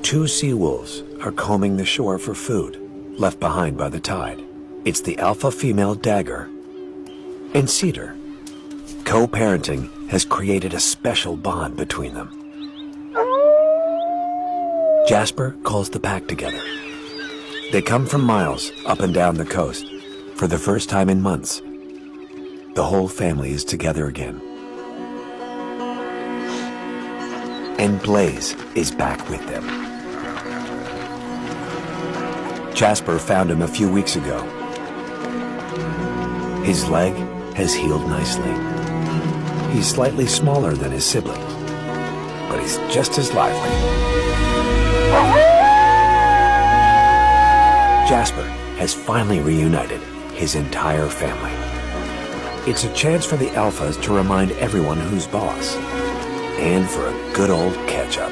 Two sea wolves are combing the shore for food, left behind by the tide. It's the alpha female Dagger and Cedar. Co-parenting has created a special bond between them. Jasper calls the pack together. They come from miles up and down the coast. For the first time in months, the whole family is together again. And Blaze is back with them. Jasper found him a few weeks ago. His leg has healed nicely. He's slightly smaller than his siblings, but he's just as lively. Jasper has finally reunited his entire family. It's a chance for the alphas to remind everyone who's boss, and for a good old catch-up.